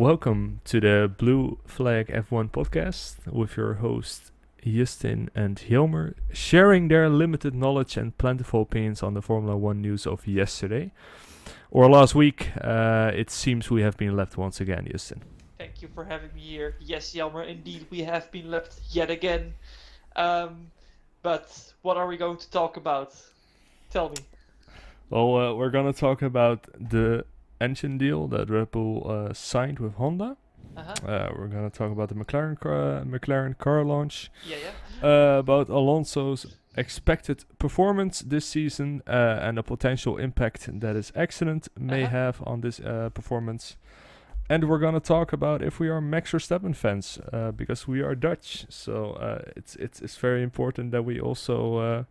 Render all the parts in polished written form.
Welcome to the Blue Flag F1 podcast with your hosts Justin and Hilmer, sharing their limited knowledge and plentiful opinions on the Formula 1 news of yesterday. Or last week, it seems we have been left once again, Justin. Thank you for having me here. Yes, Jelmer, indeed, we have been left yet again. But what are we going to talk about? Tell me. Well, we're going to talk about the engine deal that Red Bull signed with Honda. We're going to talk about the McLaren car launch. About Alonso's expected performance this season and the potential impact that his accident may have on this performance. And we're going to talk about if we are Max Verstappen fans, because we are Dutch. So it's very important that we also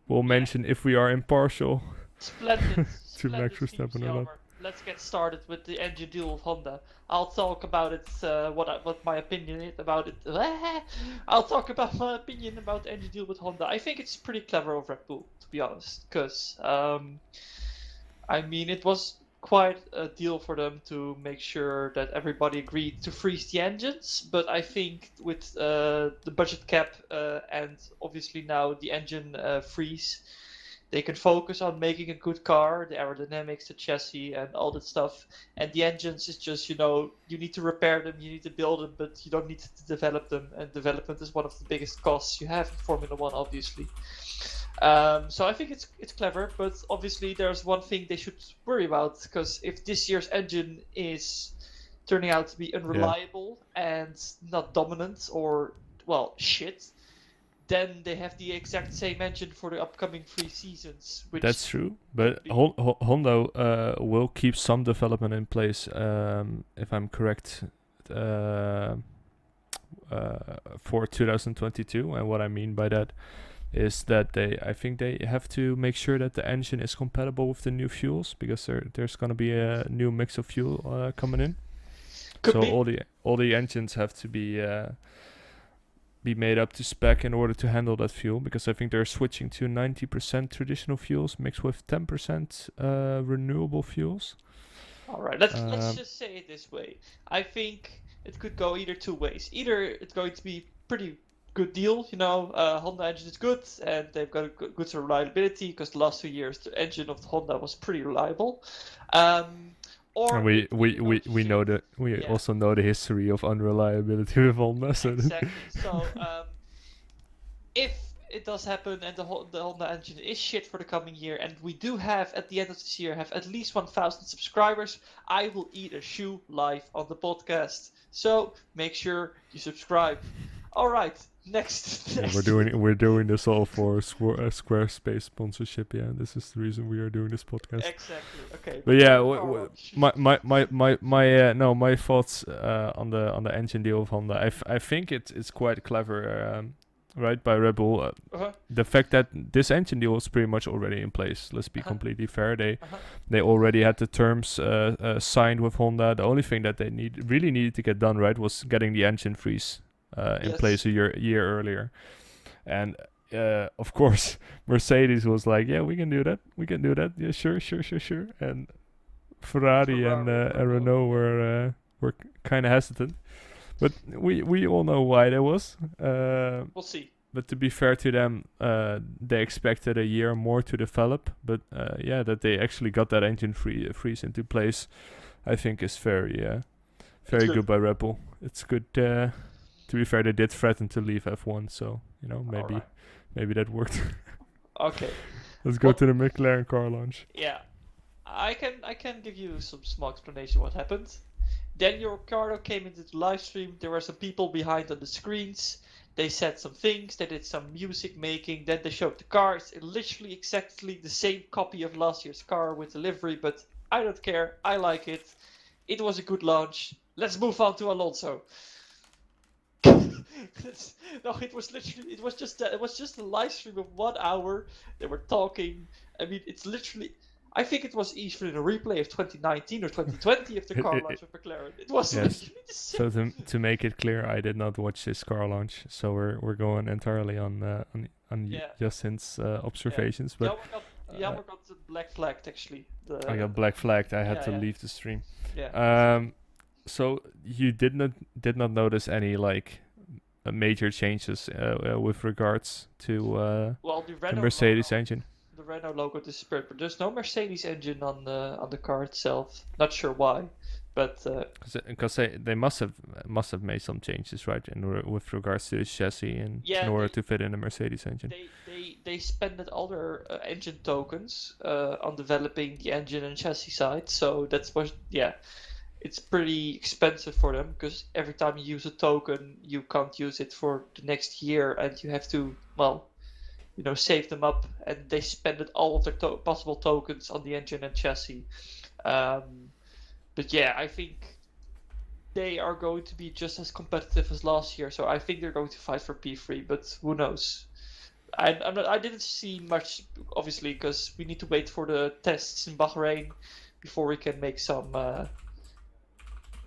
will mention if we are impartial Splendid. to Max Verstappen or not. Let's get started with the engine deal with Honda. I'll talk about it, what my opinion is about it. I'll talk about my opinion about the engine deal with Honda. I think it's pretty clever of Red Bull, to be honest. Because, it was quite a deal for them to make sure that everybody agreed to freeze the engines. But I think with the budget cap and obviously now the engine freeze, they can focus on making a good car, the aerodynamics, the chassis, and all that stuff. And the engines is just, you need to repair them, you need to build them, but you don't need to develop them. And development is one of the biggest costs you have in Formula 1, obviously. So I think it's clever, but obviously there's one thing they should worry about, because if this year's engine is turning out to be unreliable and not dominant or, shit, then they have the exact same engine for the upcoming 3 seasons. That's true, but Honda will keep some development in place, if I'm correct, for 2022. And what I mean by that is that I think they have to make sure that the engine is compatible with the new fuels, because there's going to be a new mix of fuel coming in. All the engines have to be made up to spec in order to handle that fuel, because I think they're switching to 90% traditional fuels mixed with 10% renewable fuels. All right, let's just say it this way. I think it could go either two ways. Either it's going to be pretty good deal, Honda engine is good and they've got a good reliability, because the last 2 years the engine of the Honda was pretty reliable. And we know that also know the history of unreliability with Honda. So exactly. So if it does happen and the Honda engine is shit for the coming year, and we do have at the end of this year have at least 1,000 subscribers, I will eat a shoe live on the podcast. So make sure you subscribe. All right. Next. Yeah, we're doing this all for Squarespace sponsorship. Yeah, this is the reason we are doing this podcast. Exactly. Okay. But yeah, my thoughts on the engine deal of Honda. I think it's quite clever, right, by Red Bull. The fact that this engine deal was pretty much already in place. Let's be completely fair. They already had the terms signed with Honda. The only thing that they really needed to get done right was getting the engine freeze in place a year earlier. And of course Mercedes was like, yeah, we can do that, yeah, sure. And Ferrari and Renault were kind of hesitant, but we all know why that was. We'll see. But to be fair to them, they expected a year more to develop, but that they actually got that engine freeze into place, I think is very good by Red Bull. It's good. To be fair, they did threaten to leave F1, so maybe that worked. Okay. Let's go to the McLaren car launch. Yeah, I can give you some small explanation what happened. Daniel Ricciardo came into the live stream. There were some people behind on the screens. They said some things. They did some music making. Then they showed the car. It's literally exactly the same copy of last year's car with the livery, but I don't care. I like it. It was a good launch. Let's move on to Alonso. No, it was just a live stream of 1 hour. They were talking. It's literally. I think it was even a replay of 2019 or 2020 of the car launch of McLaren. It was literally the same. So to make it clear, I did not watch this car launch. So we're going entirely on Justin's observations. Yeah. But Jammer got the black flagged actually. I got black flagged. I had to leave the stream. Yeah. So you did not notice any like major changes with regards to Well, the the Renault Mercedes logo, engine? the Renault logo disappeared, but there's no Mercedes engine on the car itself. Not sure why, but Because they must have made some changes, right, with regards to the chassis and in yeah, order to fit in the Mercedes engine. they spent all their engine tokens on developing the engine and chassis side. So that's what, yeah, it's pretty expensive for them because every time you use a token, you can't use it for the next year, and you have to, well, save them up, and they spend all of their possible tokens on the engine and chassis. But yeah, I think they are going to be just as competitive as last year, so I think they're going to fight for P3, but who knows? I didn't see much, obviously, because we need to wait for the tests in Bahrain before we can make some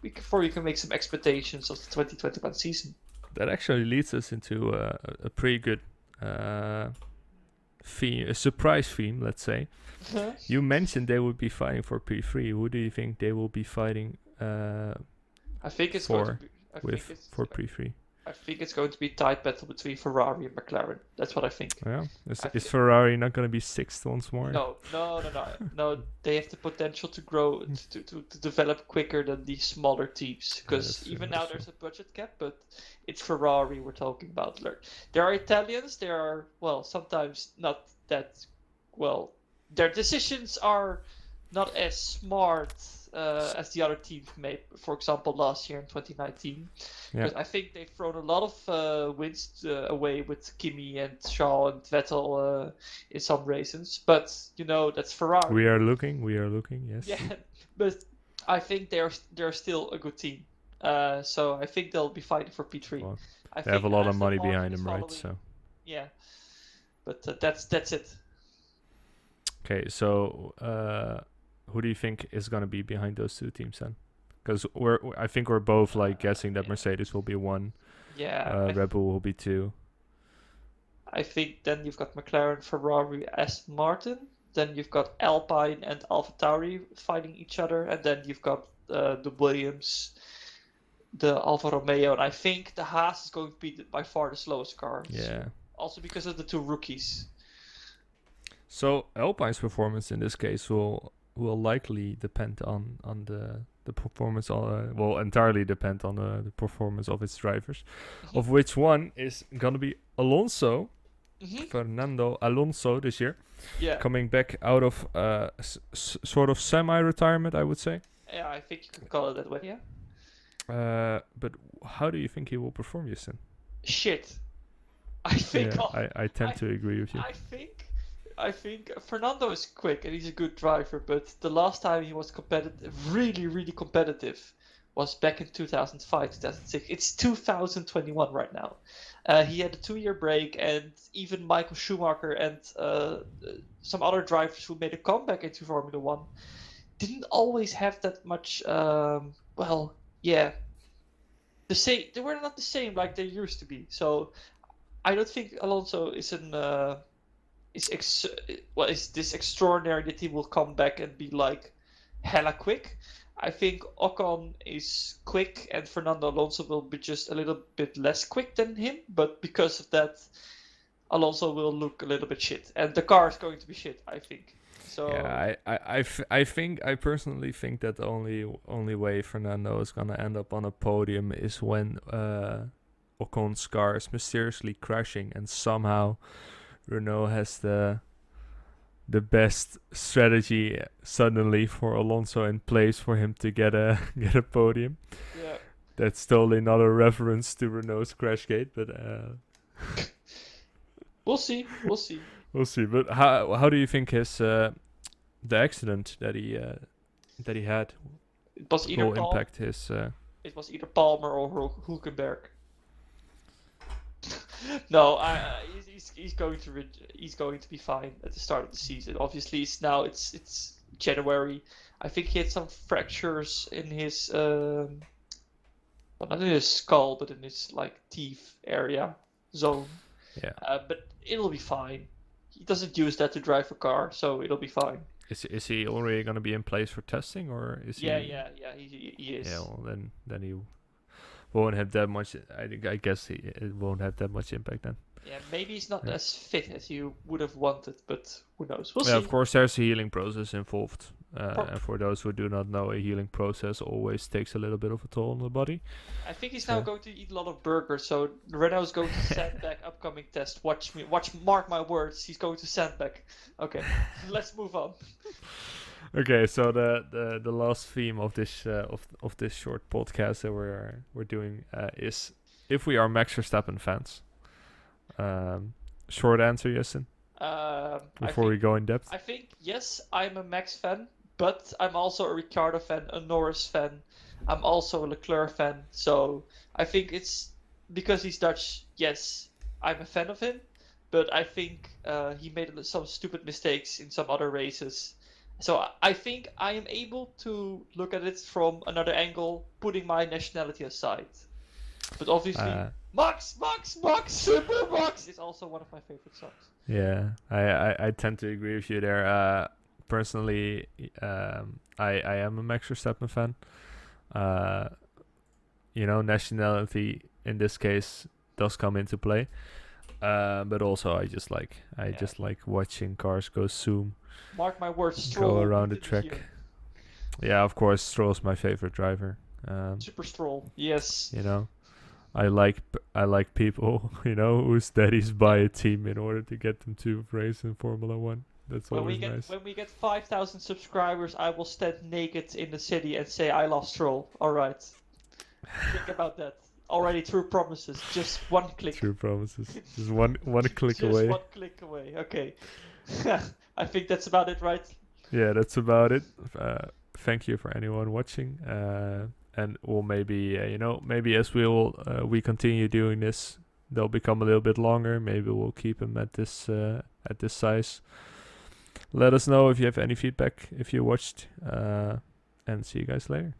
expectations of the 2021 season. That actually leads us into a pretty good theme, a surprise theme, let's say. You mentioned they would be fighting for P3. Who do you think they will be fighting I think it's for going to be, for P3? I think it's going to be a tight battle between Ferrari and McLaren. That's what I think. Yeah, is Ferrari not going to be sixth once more? No. They have the potential to grow, to develop quicker than these smaller teams. Because even now there's a budget cap, but it's Ferrari we're talking about. There are Italians. There are, well, sometimes not that well. Their decisions are not as smart as the other teams made. For example, last year in 2019. Because I think they've thrown a lot of wins away with Kimi and Charles and Vettel in some races. But, that's Ferrari. We are looking, yes. Yeah, but I think they're still a good team. So I think they'll be fighting for P3. Well, I they have a think lot of Aston money Martin behind is them, right? following. So Yeah, but that's it. okay, so who do you think is gonna be behind those two teams then? Because I think we're both like guessing that Mercedes will be one. Yeah, Red Bull will be two. I think then you've got McLaren, Ferrari, Aston Martin. Then you've got Alpine and AlphaTauri fighting each other, and then you've got the Williams, the Alfa Romeo, and I think the Haas is going to be by far the slowest car. Yeah. Also because of the two rookies. So Alpine's performance in this case will likely depend on the performance. Will entirely depend on the performance of its drivers, of which one is gonna be Alonso. Fernando Alonso this year. Yeah. Coming back out of sort of semi-retirement, I would say. Yeah, I think you can call it that way, yeah. But how do you think he will perform, Justin? Shit. I think... Yeah, I tend to agree with you. I think Fernando is quick and he's a good driver, but the last time he was competitive, really, really competitive, was back in 2005, 2006. It's 2021 right now. He had a 2-year break, and even Michael Schumacher and some other drivers who made a comeback into Formula One didn't always have that much. The same. They were not the same like they used to be. So I don't think Alonso is is this extraordinary that he will come back and be like hella quick. I think Ocon is quick and Fernando Alonso will be just a little bit less quick than him, but because of that, Alonso will look a little bit shit, and the car is going to be shit, I think. So yeah, I personally think that the only way Fernando is gonna end up on a podium is when Ocon's car is mysteriously crashing and somehow Renault has the best strategy suddenly for Alonso in place for him to get a podium. Yeah. That's totally not a reference to Renault's Crashgate, but we'll see. We'll see. But how do you think his the accident that he had will impact his? It was either Palmer or Hulkenberg. No, he's going to be fine at the start of the season. Obviously, it's January. I think he had some fractures in his well, not in his skull, but in his like teeth area zone. Yeah. But it'll be fine. He doesn't use that to drive a car, so it'll be fine. Is he already gonna be in place for testing, or is Yeah, he? he is. Yeah, well then he won't have that much. I guess it won't have that much impact then. Yeah, maybe he's not Yeah. as fit as you would have wanted, but who knows? We'll Yeah, see. of course, there's a healing process involved. And for those who do not know, a healing process always takes a little bit of a toll on the body. I think he's now going to eat a lot of burgers, so Renault's going to sandbag upcoming test. Mark my words, he's going to sandbag. Okay, let's move on. Okay, so the last theme of this of this short podcast that we're doing is if we are Max Verstappen fans. Short answer, Justin. Before we go in depth. I think yes, I'm a Max fan, but I'm also a Ricciardo fan, a Norris fan. I'm also a Leclerc fan. So I think it's because he's Dutch. Yes, I'm a fan of him, but I think he made some stupid mistakes in some other races. So I think I am able to look at it from another angle, putting my nationality aside. But obviously, Max, Super Max is also one of my favorite songs. Yeah, I tend to agree with you there. Personally, I am a Max Verstappen fan. Nationality in this case does come into play. But also I just like watching cars go zoom. Mark my words, Stroll go around the track. Yeah, of course, Stroll's my favorite driver. Super Stroll, yes. I like people, whose daddies buy a team in order to get them to race in Formula 1. That's always nice. When we get 5,000 subscribers, I will stand naked in the city and say I love Stroll. All right. Think about that. Already true promises. Just one click. True promises. Just one click away. Just one click away. Okay. I think that's about it, right? Yeah, that's about it. Thank you for anyone watching. And or maybe maybe as we continue doing this, they'll become a little bit longer. Maybe we'll keep them at this size. Let us know if you have any feedback if you watched, and see you guys later.